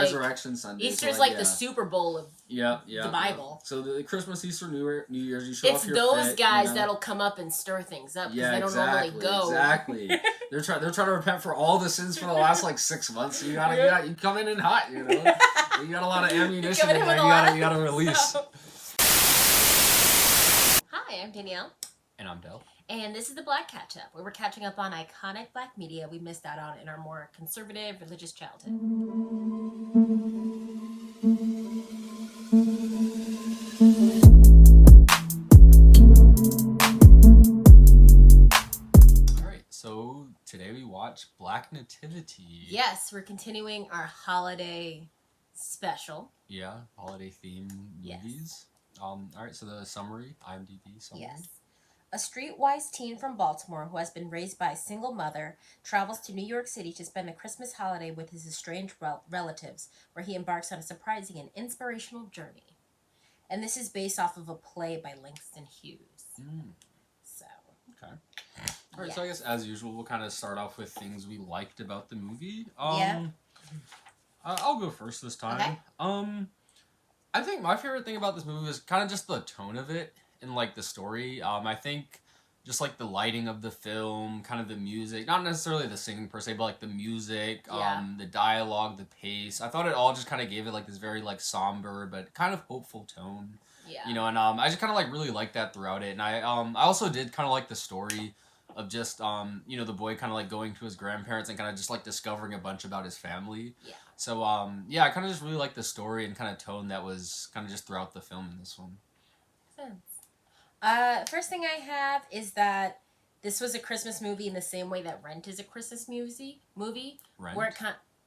Resurrection Sunday. Easter's so, like the Super Bowl of the Bible. Yeah. So the Christmas, Easter, New Year's, you show off your It's those fit, guys that'll come up and stir things up because they don't normally go. Exactly. They're trying to repent for all the sins for the last like 6 months. So you come in hot, you know. You got a lot of ammunition in there. You gotta release. Hi, I'm Danielle. And I'm Del. And this is the Black Catch-Up, where we're catching up on iconic black media we missed out on in our more conservative, religious childhood. Alright, so today we watch Black Nativity. Yes, we're continuing our holiday special. Yeah, holiday themed movies. Alright, so the summary, IMDb summary. Yes. A streetwise teen from Baltimore who has been raised by a single mother travels to New York City to spend the Christmas holiday with his estranged relatives, where he embarks on a surprising and inspirational journey. And this is based off of a play by Langston Hughes. So. Okay. Alright, so I guess as usual, we'll kind of start off with things we liked about the movie. I'll go first this time. Okay. I think my favorite thing about this movie was kind of just the tone of it. And like the story, I think just like the lighting of the film, kind of the music, not necessarily the singing per se, but like the music, the dialogue, the pace. I thought it all just kind of gave it like this very like somber but kind of hopeful tone. Yeah. You know, and I just kind of like really liked that throughout it. And I also did kind of like the story of just you know, the boy kind of like going to his grandparents and kind of just like discovering a bunch about his family. Yeah. So yeah, I kind of just really liked the story and kind of tone that was kind of just throughout the film in this one. Sense. First thing I have is that this was a Christmas movie in the same way that Rent is a Christmas movie. Rent? Where it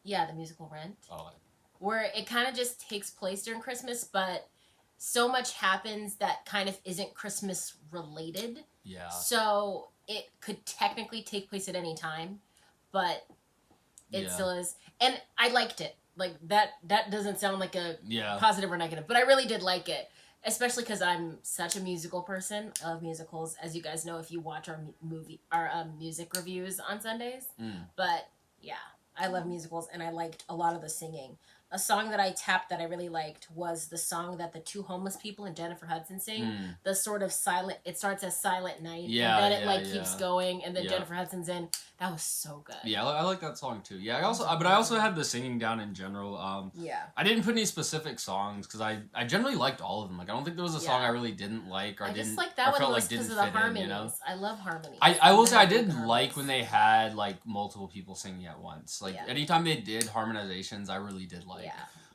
the musical Rent. Oh. Where it kind of just takes place during Christmas, but so much happens that kind of isn't Christmas related. Yeah. So it could technically take place at any time, but it still is. And I liked it. Like, that doesn't sound like a positive or negative, but I really did like it. Especially because I'm such a musical person. I love musicals, as you guys know if you watch our music reviews on Sundays. But yeah, I love musicals, and I liked a lot of the singing. A song that I tapped that I really liked was the song that the two homeless people and Jennifer Hudson sing. The sort of silent, it starts as Silent Night, and then it keeps going, and then Jennifer Hudson's in. That was so good. Yeah, I like that song too. Yeah, I also had the singing down in general. I didn't put any specific songs because I generally liked all of them. Like, I don't think there was a song I really didn't like or didn't. Like that one was because of the harmonies. You know? I love harmonies. I will say I did like when they had like multiple people singing at once. Like anytime they did harmonizations, I really did like. Yeah.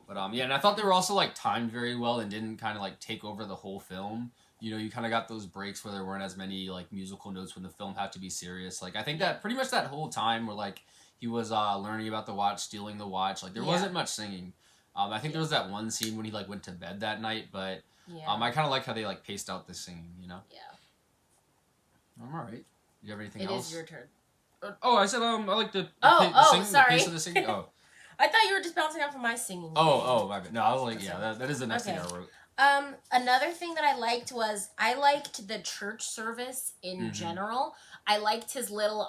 But and I thought they were also like timed very well and didn't kind of like take over the whole film. You know, you kind of got those breaks where there weren't as many like musical notes when the film had to be serious. Like, I think that pretty much that whole time where like he was learning about the watch, stealing the watch, like there wasn't much singing. I think there was that one scene when he like went to bed that night, but I kind of like how they like paced out the singing, you know? Yeah. All right. Do you have anything else? It is your turn. I said I like the singing, sorry. The pace of the singing. Oh. I thought you were just bouncing off of my singing. My bad. No, I was like, that is the next thing I wrote. Another thing that I liked was I liked the church service in general. I liked his little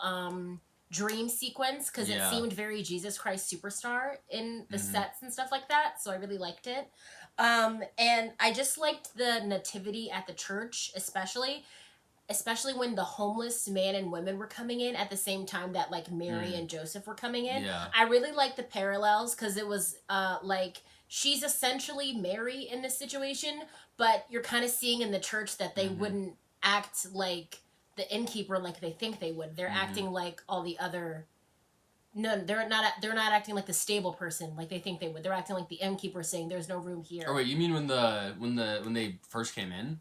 dream sequence because it seemed very Jesus Christ Superstar in the sets and stuff like that. So I really liked it. And I just liked the nativity at the church, especially when the homeless man and women were coming in at the same time that like Mary and Joseph were coming in. Yeah. I really liked the parallels because it was like she's essentially Mary in this situation, but you're kind of seeing in the church that they wouldn't act like the innkeeper like they think they would. They're acting like all the other. No, they're not acting like the stable person like they think they would. They're acting like the innkeeper saying there's no room here. Oh wait, you mean when they first came in?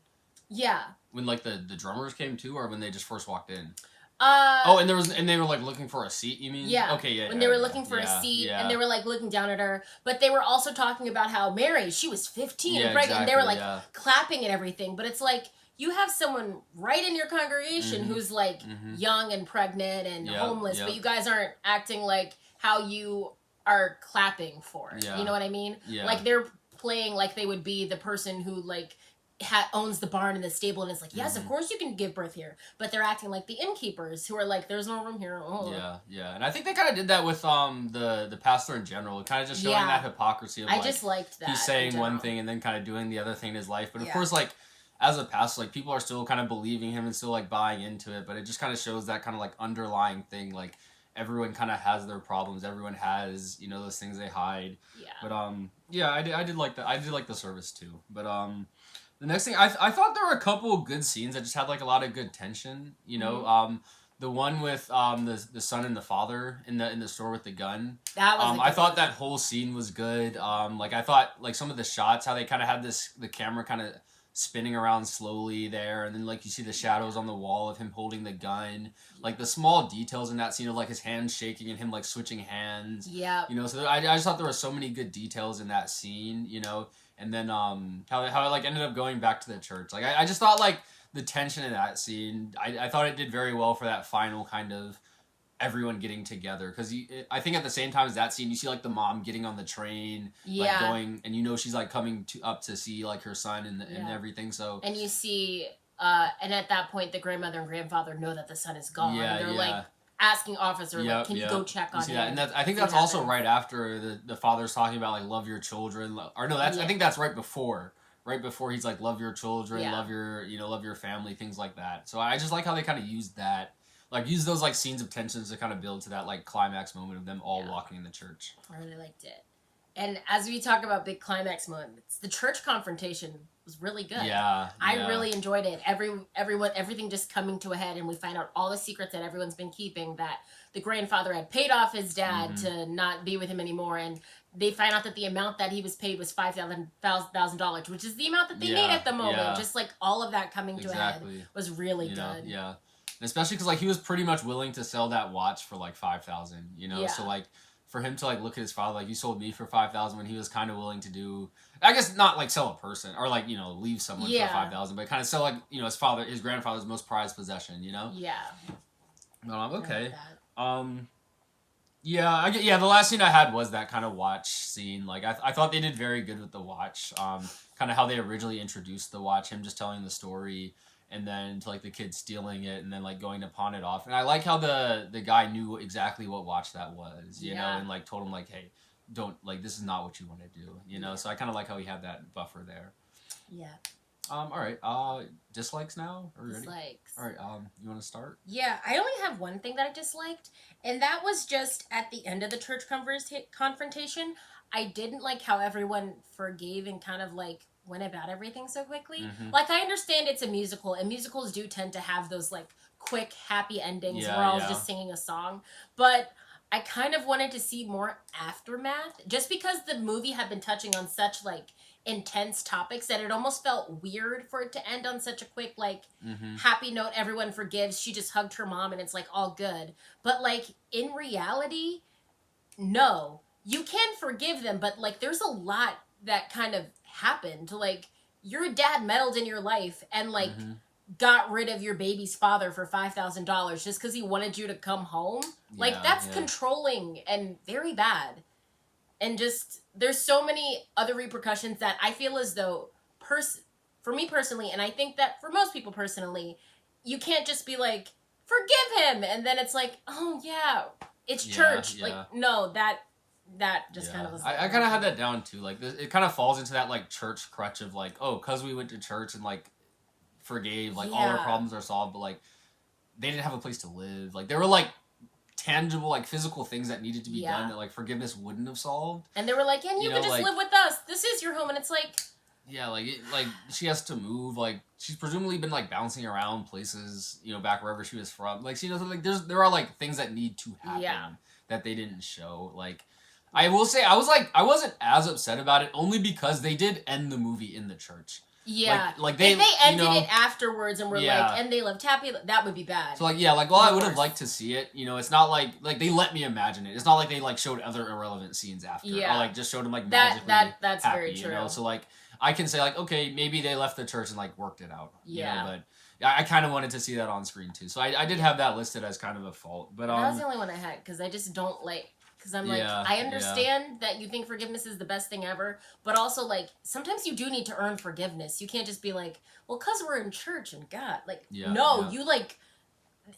Yeah. When like the drummers came too, or when they just first walked in? And they were like looking for a seat, you mean? Yeah. Okay, yeah. When they were looking for a seat and they were like looking down at her, but they were also talking about how Mary, she was 15 and pregnant, and they were like clapping and everything. But it's like you have someone right in your congregation who's like young and pregnant and homeless, but you guys aren't acting like how you are clapping for. You know what I mean? Yeah. Like they're playing like they would be the person who like owns the barn and the stable and is like, yes, of course you can give birth here. But they're acting like the innkeepers who are like, there's no room here. Oh. Yeah. And I think they kind of did that with the pastor in general. Kind of just showing that hypocrisy of, like, I just liked that. He's saying one thing and then kind of doing the other thing in his life. But of course, like, as a pastor, like, people are still kind of believing him and still, like, buying into it. But it just kind of shows that kind of, like, underlying thing. Like, everyone kind of has their problems. Everyone has, you know, those things they hide. Yeah. But, yeah, I did like that. I did like the service, too. But, the next thing, I thought there were a couple of good scenes that just had, like, a lot of good tension, you know. The one with the son and the father in the store with the gun. That was I thought that whole scene was good. Like, I thought, like, some of the shots, how they kind of had the camera kind of spinning around slowly there, and then, like, you see the shadows on the wall of him holding the gun. Like, the small details in that scene of, like, his hands shaking and him, like, switching hands. Yeah. You know, so I just thought there were so many good details in that scene, you know. And then how it, like, ended up going back to the church. Like, I just thought, like, the tension in that scene, I thought it did very well for that final kind of everyone getting together. Because I think at the same time as that scene, you see, like, the mom getting on the train, like, going, and you know she's, like, coming up to see, like, her son and everything, so. And you see, and at that point, the grandmother and grandfather know that the son is gone. Yeah, and they're, like, asking officer, like, can you go check on him? And I think that's also right after the father's talking about, like, love your children. Or no, I think that's right before. Right before he's like, love your children, love your family, things like that. So I just like how they kind of used that. Like, use those, like, scenes of tensions to kind of build to that, like, climax moment of them all walking in the church. I really liked it. And as we talk about big climax moments, the church confrontation was really good. Yeah. I really enjoyed it. Everything just coming to a head, and we find out all the secrets that everyone's been keeping, that the grandfather had paid off his dad to not be with him anymore, and they find out that the amount that he was paid was $5,000, which is the amount that they need at the moment. Yeah. Just, like, all of that coming to a head was really good. Yeah. And especially because, like, he was pretty much willing to sell that watch for, like, $5,000, you know? So, like, for him to, like, look at his father, like, you sold me for $5,000 when he was kind of willing to do, I guess not, like, sell a person or, like, you know, leave someone for $5,000, but kind of sell, like, you know, his grandfather's most prized possession, you know? Yeah. Okay. The last scene I had was that kind of watch scene. Like, I thought they did very good with the watch. Kind of how they originally introduced the watch, him just telling the story, and then to, like, the kid stealing it, and then, like, going to pawn it off. And I like how the guy knew exactly what watch that was, you know, and, like, told him, like, hey, don't, like, this is not what you want to do, you know? So I kind of like how he had that buffer there. Yeah. All right. Dislikes now? Dislikes. All right. You want to start? Yeah, I only have one thing that I disliked, and that was just at the end of the church confrontation. I didn't like how everyone forgave and kind of, like, went about everything so quickly. Like, I understand it's a musical, and musicals do tend to have those, like, quick, happy endings where I was just singing a song, but I kind of wanted to see more aftermath, just because the movie had been touching on such, like, intense topics that it almost felt weird for it to end on such a quick, like, happy note, everyone forgives, she just hugged her mom and it's, like, all good. But, like, in reality, no. You can forgive them, but, like, there's a lot that kind of happened. Like, your dad meddled in your life and, like, got rid of your baby's father for $5,000 just because he wanted you to come home. Like, that's controlling and very bad. And just, there's so many other repercussions that I feel as though, for me personally, and I think that for most people personally, you can't just be like, forgive him! And then it's like, oh yeah, it's church. Like, no, that just kind of was... I kind of had that down too. Like, it kind of falls into that, like, church crutch of, like, oh, because we went to church and, like, forgave, like, all our problems are solved, but, like, they didn't have a place to live. Like, there were, like, tangible, like, physical things that needed to be done that, like, forgiveness wouldn't have solved. And they were like, and you can just, like, live with us. This is your home. And it's like... Yeah, like, she has to move. Like, she's presumably been, like, bouncing around places, you know, back wherever she was from. Like, you know, like, there are, like, things that need to happen that they didn't show. Like, I will say, I wasn't as upset about it, only because they did end the movie in the church. Yeah. Like if they ended it afterwards and were like, and they lived happy, that would be bad. So, like, well, I would have liked to see it. You know, it's not like they let me imagine it. It's not like they, like, showed other irrelevant scenes after. Yeah. Or, like, just showed them, like, magically that's happy, very true. You know? So, like, I can say, like, okay, maybe they left the church and, like, worked it out. Yeah. You know, but I kind of wanted to see that on screen, too. So I did have that listed as kind of a fault. But that was the only one I had, because I just don't like... because I'm like, I understand that you think forgiveness is the best thing ever, but also like sometimes you do need to earn forgiveness. You can't just be like, well, because we're in church and God, like, you like,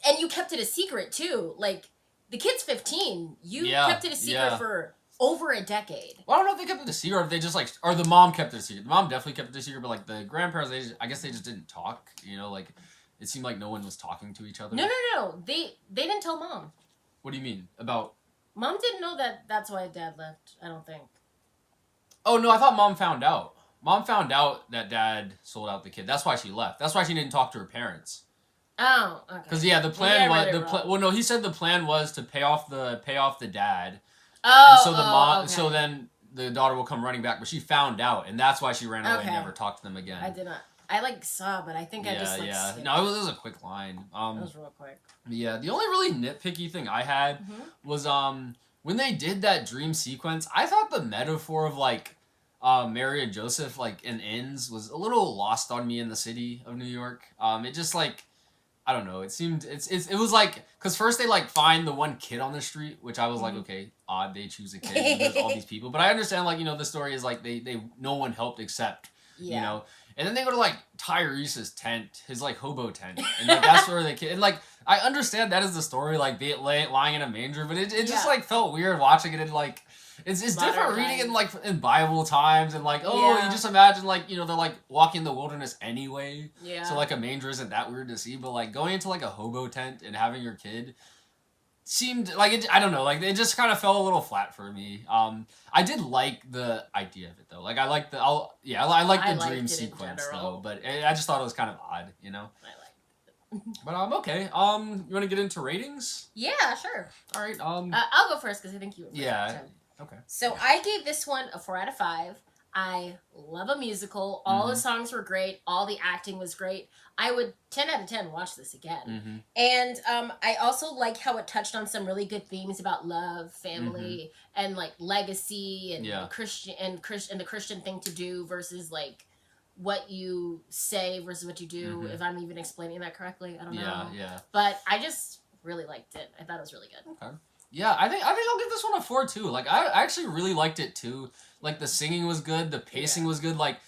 and you kept it a secret too. Like the kid's 15, you kept it a secret for over a decade. Well, I don't know if they kept it a secret, or if they just like, or the mom kept it a secret. The mom definitely kept it a secret, but like the grandparents, I guess they just didn't talk. You know, like it seemed like no one was talking to each other. No. They didn't tell mom. What do you mean about? Mom didn't know that. That's why Dad left. I don't think. Oh no, I thought Mom found out. Mom found out that Dad sold out the kid. That's why she left. That's why she didn't talk to her parents. Oh, okay. Because the plan was well, no, he said the plan was to pay off the dad. Oh, and so the mom, okay. so then the daughter will come running back, but she found out, and that's why she ran away and never talked to them again. I did not. I like saw, but I think I just skipped. No, it was a quick line. It was real quick. Yeah, the only really nitpicky thing I had was when they did that dream sequence, I thought the metaphor of like Mary and Joseph like in inns was a little lost on me in the city of New York. It just like I don't know. It seemed it was like because first they like find the one kid on the street, which I was like, okay, odd they choose a kid. And there's all these people, but I understand like the story is like they no one helped except and then they go to like Tyrese's tent, his like hobo tent, and like that's where they kid. And like I understand that is the story, like lying in a manger, but it just like felt weird watching it and like. It's different reading in like in Bible times and like you just imagine like they're like walking in the wilderness anyway. Yeah. So like a manger isn't that weird to see, but like going into like a hobo tent and having your kid seemed like it. I don't know, like it just kind of fell a little flat for me. I did like the idea of it though. Like I like I like the dream sequence though, but I just thought it was kind of odd, I like it. But okay. You want to get into ratings? Yeah, sure. All right. I'll go first because I think you. Okay. So I gave this one a 4 out of 5. I love a musical. All the songs were great. All the acting was great. I would 10 out of 10 watch this again. And I also like how it touched on some really good themes about love, family, and like legacy and Christian and the Christian thing to do versus like what you say versus what you do. If I'm even explaining that correctly, I don't know. Yeah. But I just really liked it. I thought it was really good. Okay. Yeah, I think I'll give this one a 4 too. Like I actually really liked it too. Like the singing was good, the pacing was good. Like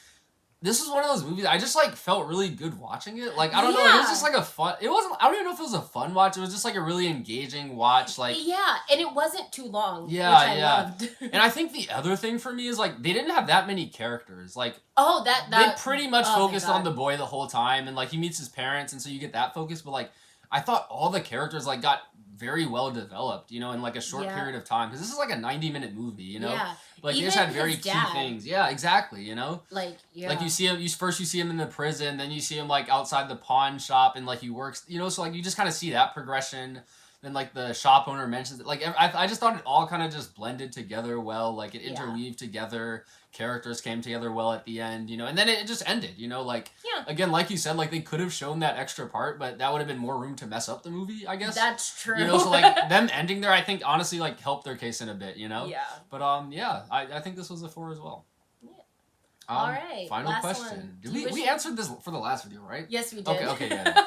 this was one of those movies I just like felt really good watching it. Like I don't know, it was just like a fun. It wasn't. I don't even know if it was a fun watch. It was just like a really engaging watch. Like and it wasn't too long. Yeah, which I loved. And I think the other thing for me is like they didn't have that many characters. Like they pretty much focused on the boy the whole time, and like he meets his parents, and so you get that focus. But like I thought all the characters like got very well developed, in like a short period of time. Because this is like a 90-minute movie, Yeah. Like they just had very key things. Yeah, exactly, Like, Like you see him, first you see him in the prison, then you see him like outside the pawn shop and like he works, so like you just kind of see that progression. Then like the shop owner mentions it. Like I just thought it all kind of just blended together well. Like it interweaved together. Characters came together well at the end, and then it just ended, again, like you said, like they could have shown that extra part, but that would have been more room to mess up the movie, I guess. That's true. So like them ending there, I think honestly like helped their case in a bit, Yeah. But I think this was a 4 as well. Yeah. All right. Final question. Did we answered this for the last video, right? Yes, we did. Okay, yeah.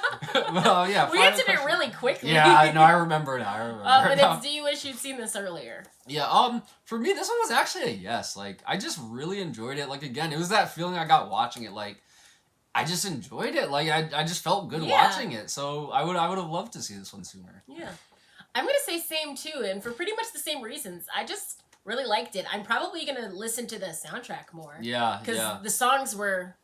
Well, yeah. We answered it really quickly. Yeah, no, I remember now. But it's, do you wish you'd seen this earlier? Yeah, for me, this one was actually a yes. Like, I just really enjoyed it. Like, again, it was that feeling I got watching it. Like, I just enjoyed it. Like, I just felt good watching it. So I would have loved to see this one sooner. Yeah. I'm going to say same, too. And for pretty much the same reasons. I just really liked it. I'm probably going to listen to the soundtrack more. Yeah, because the songs were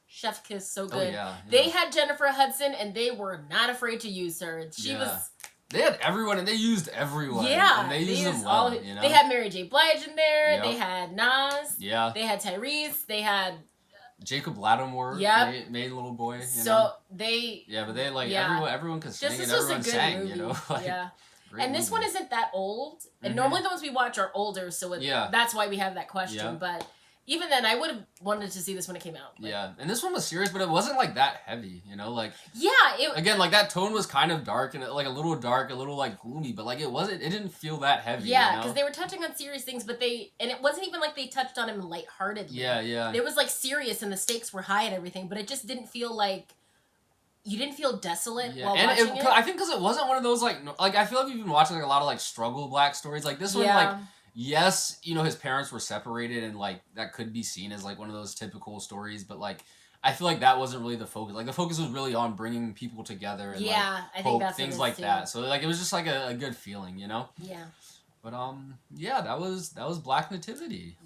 chef kiss so good. Oh, yeah. They had Jennifer Hudson, and they were not afraid to use her. She was... They had everyone, and they used everyone. Yeah. And they used them well, They had Mary J. Blige in there. Yep. They had Nas. Yeah. They had Tyrese. They had... Jacob Lattimore. Yep. Made little boy. They... Yeah, but they, like, everyone could sing, and everyone sang, movie. Like, and this one isn't that old. And normally the ones we watch are older, so that's why we have that question. Yeah. But even then, I would have wanted to see this when it came out. Yeah, and this one was serious, but it wasn't like that heavy, like. Yeah. Again, like that tone was kind of dark and like a little dark, a little like gloomy, but like it didn't feel that heavy. Yeah, because they were touching on serious things, but it wasn't even like they touched on him lightheartedly. Yeah. It was like serious and the stakes were high and everything, but it just didn't feel like you didn't feel desolate while watching it. I think because it wasn't one of those like I feel like we've been watching like a lot of like struggle Black stories. Like this one, like yes, you know his parents were separated and like that could be seen as like one of those typical stories, but like I feel like that wasn't really the focus. Like the focus was really on bringing people together and like I think that's things like that. So like it was just like a good feeling, you know. Yeah. But yeah, that was Black Nativity.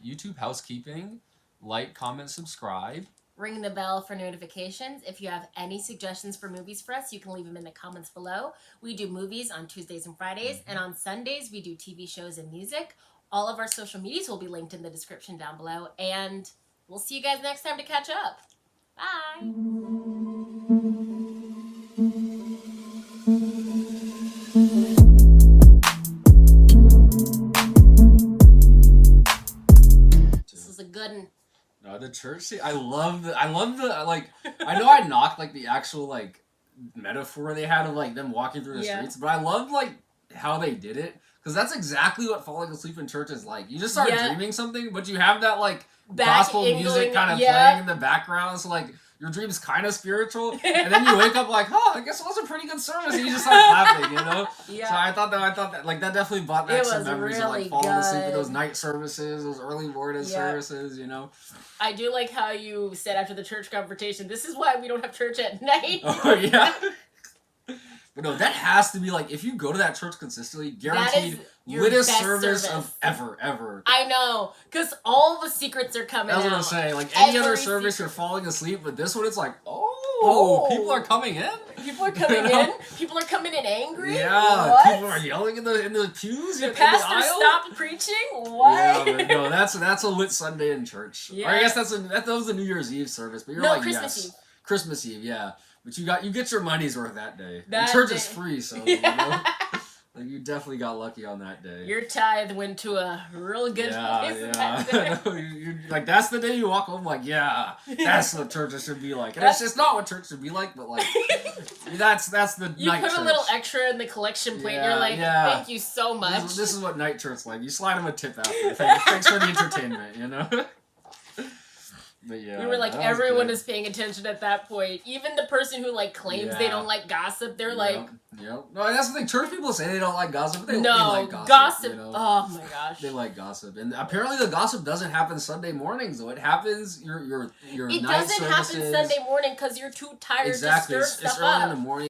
YouTube housekeeping, like, comment, subscribe. Ring the bell for notifications. If you have any suggestions for movies for us, you can leave them in the comments below. We do movies on Tuesdays and Fridays, and on Sundays we do TV shows and music. All of our social medias will be linked in the description down below, and we'll see you guys next time to catch up. Bye! This is a good one. No, the church scene. I love the like. I know I knocked like the actual like metaphor they had of like them walking through the streets, but I loved like how they did it because that's exactly what falling asleep in church is like. You just start dreaming something, but you have that like gospel music kind of playing in the background, so like your dream's kind of spiritual, and then you wake up like, oh, I guess it was a pretty good service, and you just start clapping, you know? So I thought that like that definitely brought back some memories of like falling asleep at those night services, those early morning services, you know? I do like how you said after the church confrontation, this is why we don't have church at night. Oh, yeah. But no, that has to be like, if you go to that church consistently, guaranteed littest service of ever. I know, because all the secrets are coming out. That's what I'm saying. Like any other service, you're falling asleep, but this one, it's like, people are coming in. People are coming in. People are coming in angry. Yeah, people are yelling in the pews. The pastor stopped preaching. What? Yeah, but no, that's a lit Sunday in church. Yeah. Or I guess that was the New Year's Eve service. But you're like, Christmas Eve. Christmas Eve, yeah. But you get your money's worth that day. The church is free, so you know, like you definitely got lucky on that day. Your tithe went to a real good place. Yeah. You're like that's the day you walk home like, that's what church should be like. And it's just not what church should be like, but like that's the you night put church. A little extra in the collection plate. You're like, thank you so much. This is what night church like. You slide them a tip after. Thanks for the entertainment, you know. But yeah, we were like, everyone is paying attention at that point. Even the person who like claims they don't like gossip, they're like, no, that's the thing. Church people say they don't like gossip, but they like gossip. Gossip. You know? Oh my gosh, they like gossip, and apparently the gossip doesn't happen Sunday mornings. Though it happens your it night doesn't services. happen Sunday morning because you're too tired to stir stuff it's early in the morning.